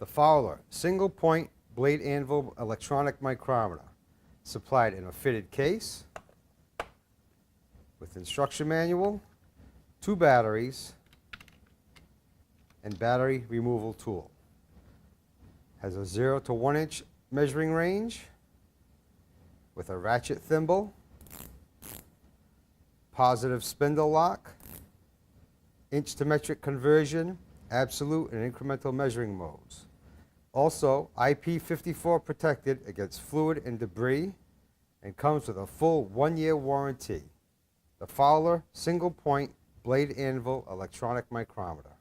The Fowler single point blade anvil electronic micrometer, supplied in a fitted case with instruction manual, 2 batteries, and battery removal tool. Has a 0 to 1 inch measuring range with a ratchet thimble, positive spindle lock, inch to metric conversion, absolute and incremental measuring modes. Also, IP54 protected against fluid and debris, and comes with a full 1-year warranty. The Fowler single point blade anvil electronic micrometer.